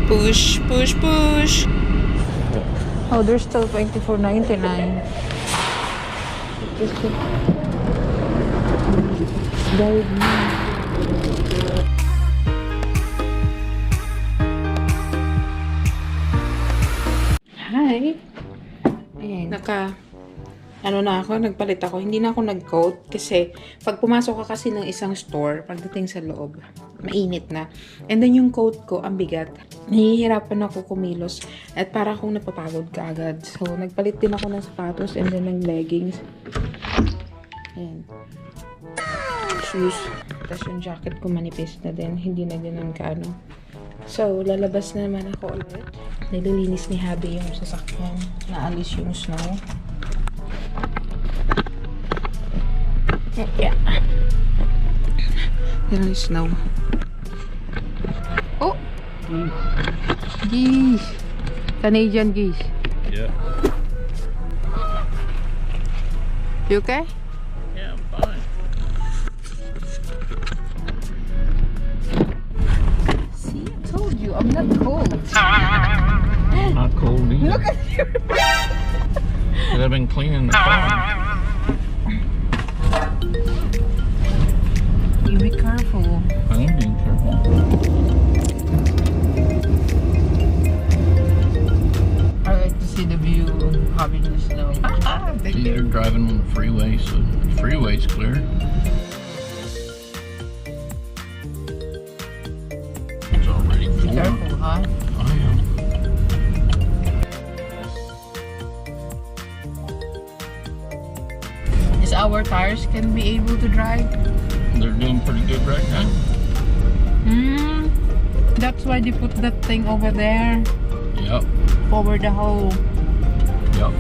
Push, push, push. Oh, there's still $24.99. Guide me. Hi. Ayan. Nagpalit ako. Hindi na ako nag-coat kasi pag pumasok ka kasi ng isang store, pagdating sa loob, mainit na. And then yung coat ko, ang bigat. Nahihirapan ako kumilos at para akong napapagod ka agad. So, nagpalit din ako ng sapatos and then ng leggings. Ayan. Shoes. Tapos yung jacket ko manipis na din. Hindi na din ang kaano. So, lalabas na naman ako ulit. Nililinis ni Hubby yung sasakyan. Naalis yung snow. Yeah. Yan ang snow. Oh! Geese. Canadian geese. Yeah. You okay? Yeah, I'm fine. See, I told you, I'm not cold. Not cold either. Look at you. But I've been cleaning the car. You be careful. I'm being careful. I like to see the view of having the snow. See, they're driving on the freeway, so the freeway's clear. It's already Be full. careful, huh? I am. Is our tires can be able to drive? They're doing pretty good right now. That's why they put that thing over there, Yep. over the hole. Yep.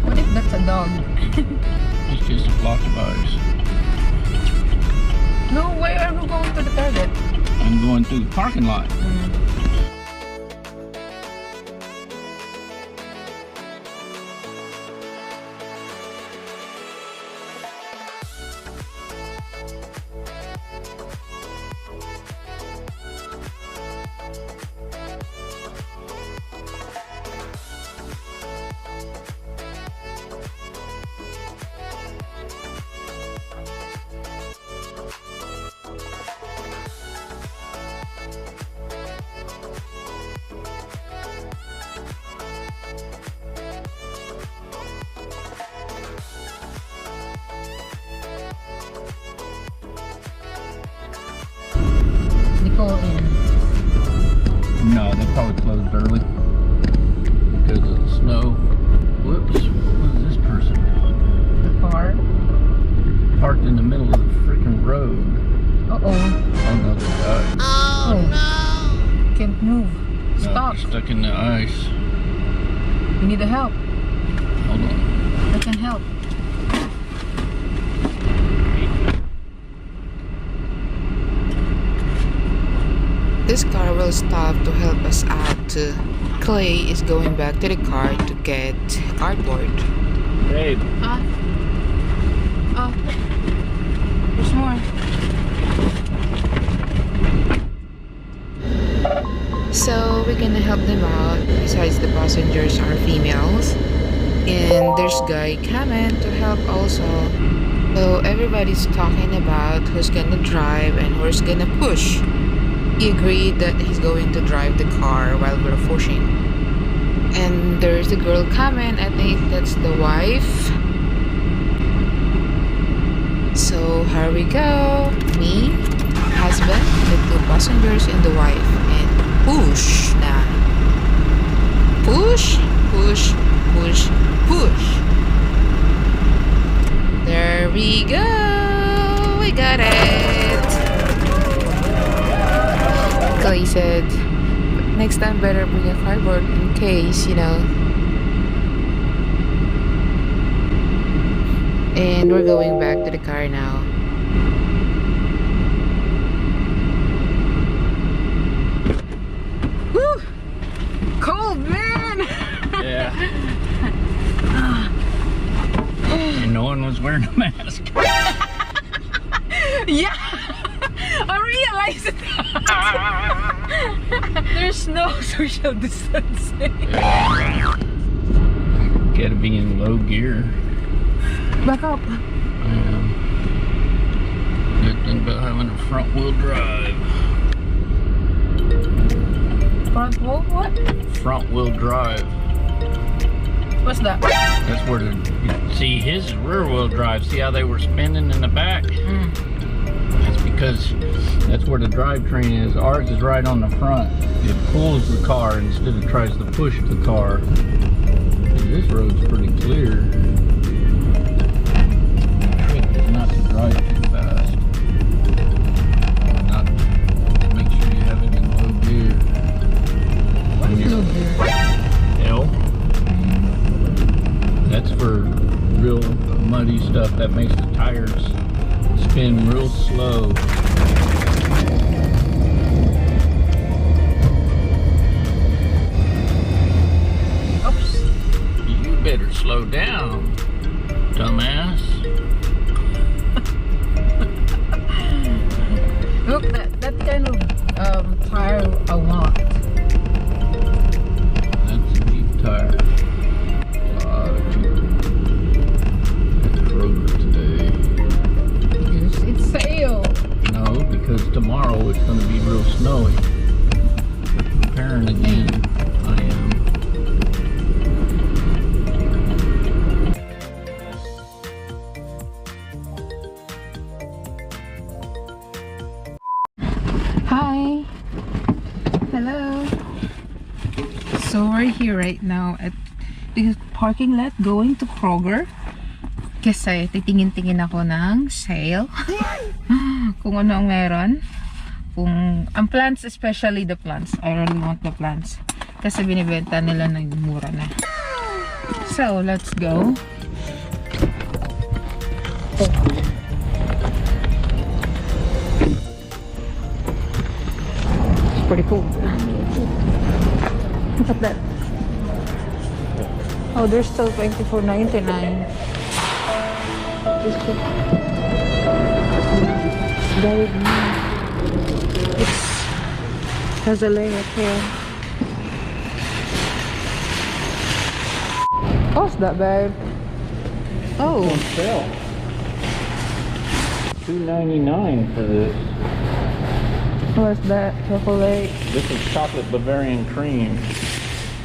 What if that's a dog? It's just a block of ice. No, where are we going to the toilet? I'm going through the parking lot. Go in. No, they probably closed early because of the snow. Whoops, what is this person doing? The car. Parked in the middle of the freaking road. Uh-oh. Oh no, they died. Oh no. Can't move. No, Stop. they're stuck in the ice. You need help. Hold on. I can help. This car will stop to help us out. Clay is going back to the car to get cardboard. Babe. There's more. So we're gonna help them out. Besides the passengers are females. And there's guy coming to help also. So everybody's talking about who's gonna drive and who's gonna push. He agreed that he's going to drive the car while we're pushing. And there's a girl coming. I think that's the wife. So here we go. Me, husband, the two passengers, and the wife. And push na. Push, push, push, push. There we go. We got it. Clay said, Next time, better bring a cardboard in case, you know. And we're going back to the car now. Woo! Cold, man! Yeah. And no one was wearing a mask. Yeah! I realized that. There's no social distancing. Gotta be in low gear. Back up. Good thing about having a front wheel drive. Front wheel? What? Front wheel drive. What's that? That's where you see his rear wheel drive. See how they were spinning in the back? That's because that's where the drivetrain is. Ours is right on the front. It pulls the car instead of tries to push the car. This road's pretty clear. The trick is not to drive too fast. Not make sure you have it in low gear. What is low gear? L. That's for real muddy stuff that makes the tires spin real slow. Oops. You better slow down, dumbass. Look, that kind of tire I want. That's a deep tire. A lot of people at Kroger today. It's sale. No, because tomorrow it's going to be real snowy. They're preparing again. I am. Hi. Hello. So we're here right now at the parking lot going to Kroger. Kasi titingin-tingin ako ng sale. Kung ano ang meron. Kung ang plants, especially the plants. I really want the plants. Kasi binibenta nila ng mura na. So, let's go. It's pretty cool. Look at that. Oh, they're still $24.99. Very nice. It has a layer here. What's that, babe? Oh, On sale. $2.99 for this. what's that? Chocolate. This is chocolate Bavarian cream.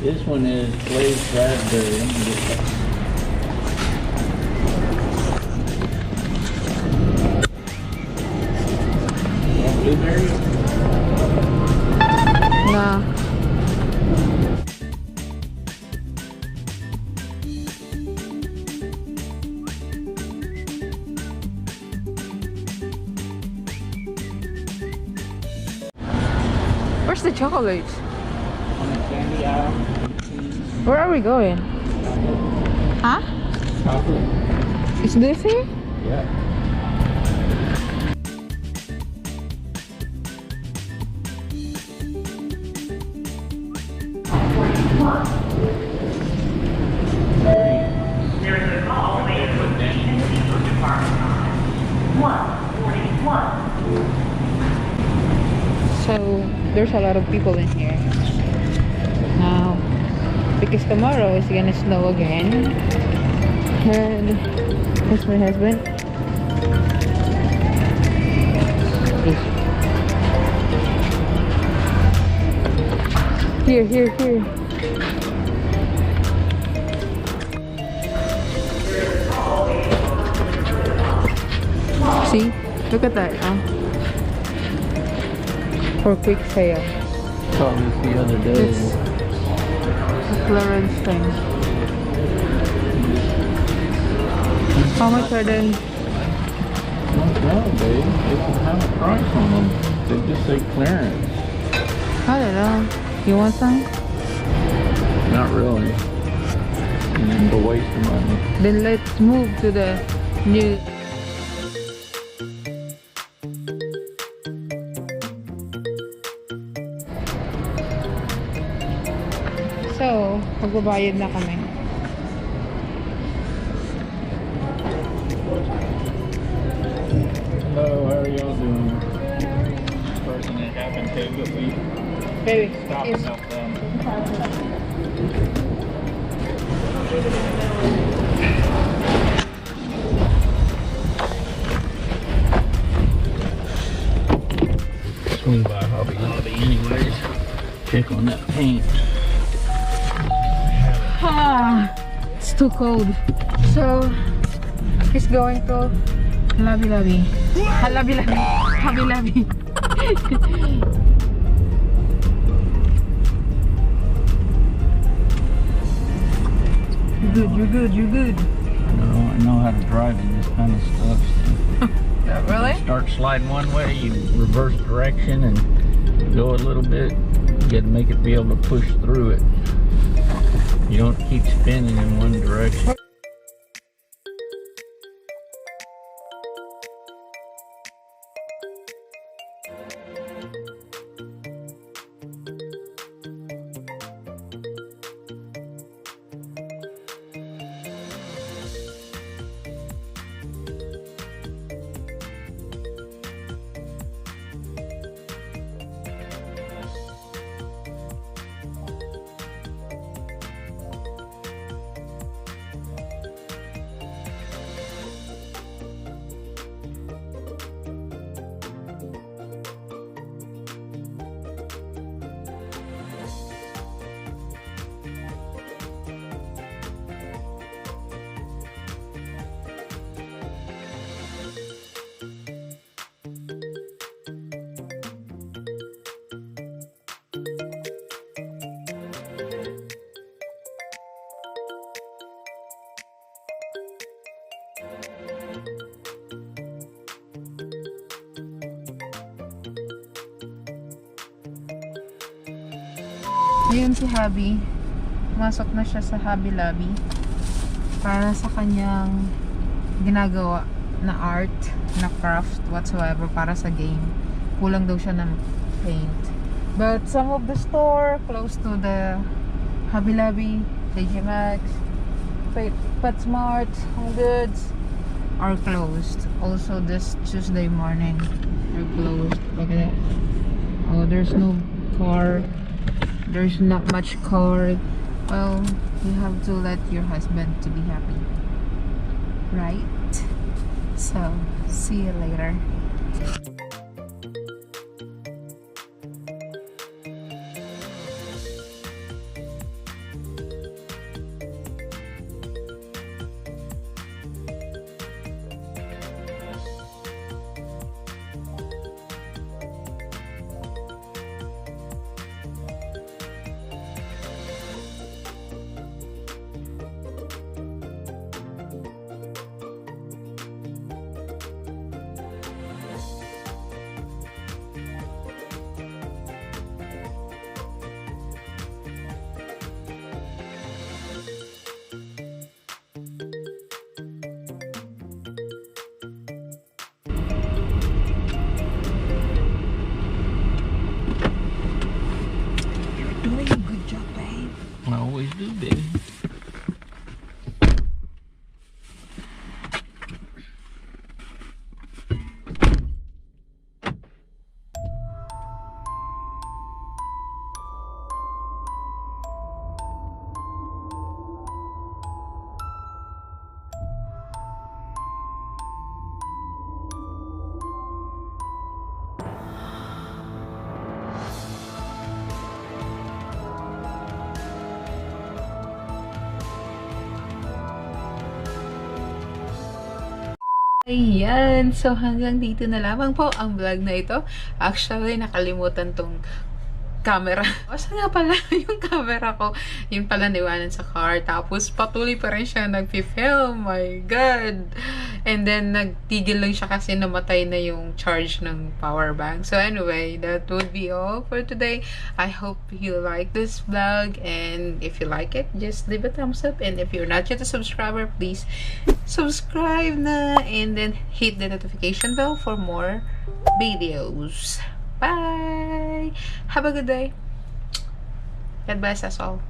This one is glazed raspberry. Let me get that. Blueberry? Nah. Where's the chocolate? On the candy aisle. Where are we going? Huh? Chocolate. Is this here? Yeah. There is a call waiting for the Seafood Department. 141. So there's a lot of people in here now because tomorrow is gonna snow again. And here's my husband. Here. See? Look at that, for quick sale. Saw this the other day. It's a clearance thing. How much are they? Don't know, babe. They don't have a price on them. They just say clearance. I don't know. You want some? Not really. It's a waste of money. Then let's move to the new. So, magbabayad na kami. Hello, how are y'all doing? First thing that happened too, but we Baby, stopped yes. enough them. Swing by Hubby anyways. Check on that paint. Ah, it's too cold. So, he's going to Hubby Lobby. Hubby Lobby. Hubby Lobby. You're good, you're good. I know how to drive in this kind of stuff. So. Really? Start sliding one way, you reverse direction and go a little bit. You got to make it be able to push through it. You don't keep spinning in one direction. Ayun si Hubby. Masok na siya sa Hobby Lobby para sa kanyang ginagawa na art, na craft, whatsoever, para sa game. Kulang daw siya ng paint. But some of the store close to the Hobby Lobby, TJ Maxx, PetSmart, Home Goods are closed. Also this Tuesday morning are closed. Look at that. Oh, there's no car. There's not much car. Well, you have to let your husband to be happy, right? So, see you later. Doing a good job, babe. I always do, baby. Ayan, so hanggang dito na lamang po ang vlog na ito. Actually, nakalimutan tong camera. Asa nga pala yung camera ko? Yun pala niwanan sa car. Tapos patuloy pa rin siya nag-film. My God! And then nagtigil lang siya kasi namatay na yung charge ng power bank. So anyway, that would be all for today. I hope you like this vlog. And if you like it, just leave a thumbs up. And if you're not yet a subscriber, please subscribe na. And then hit the notification bell for more videos. Bye! Have a good day. God bless us all.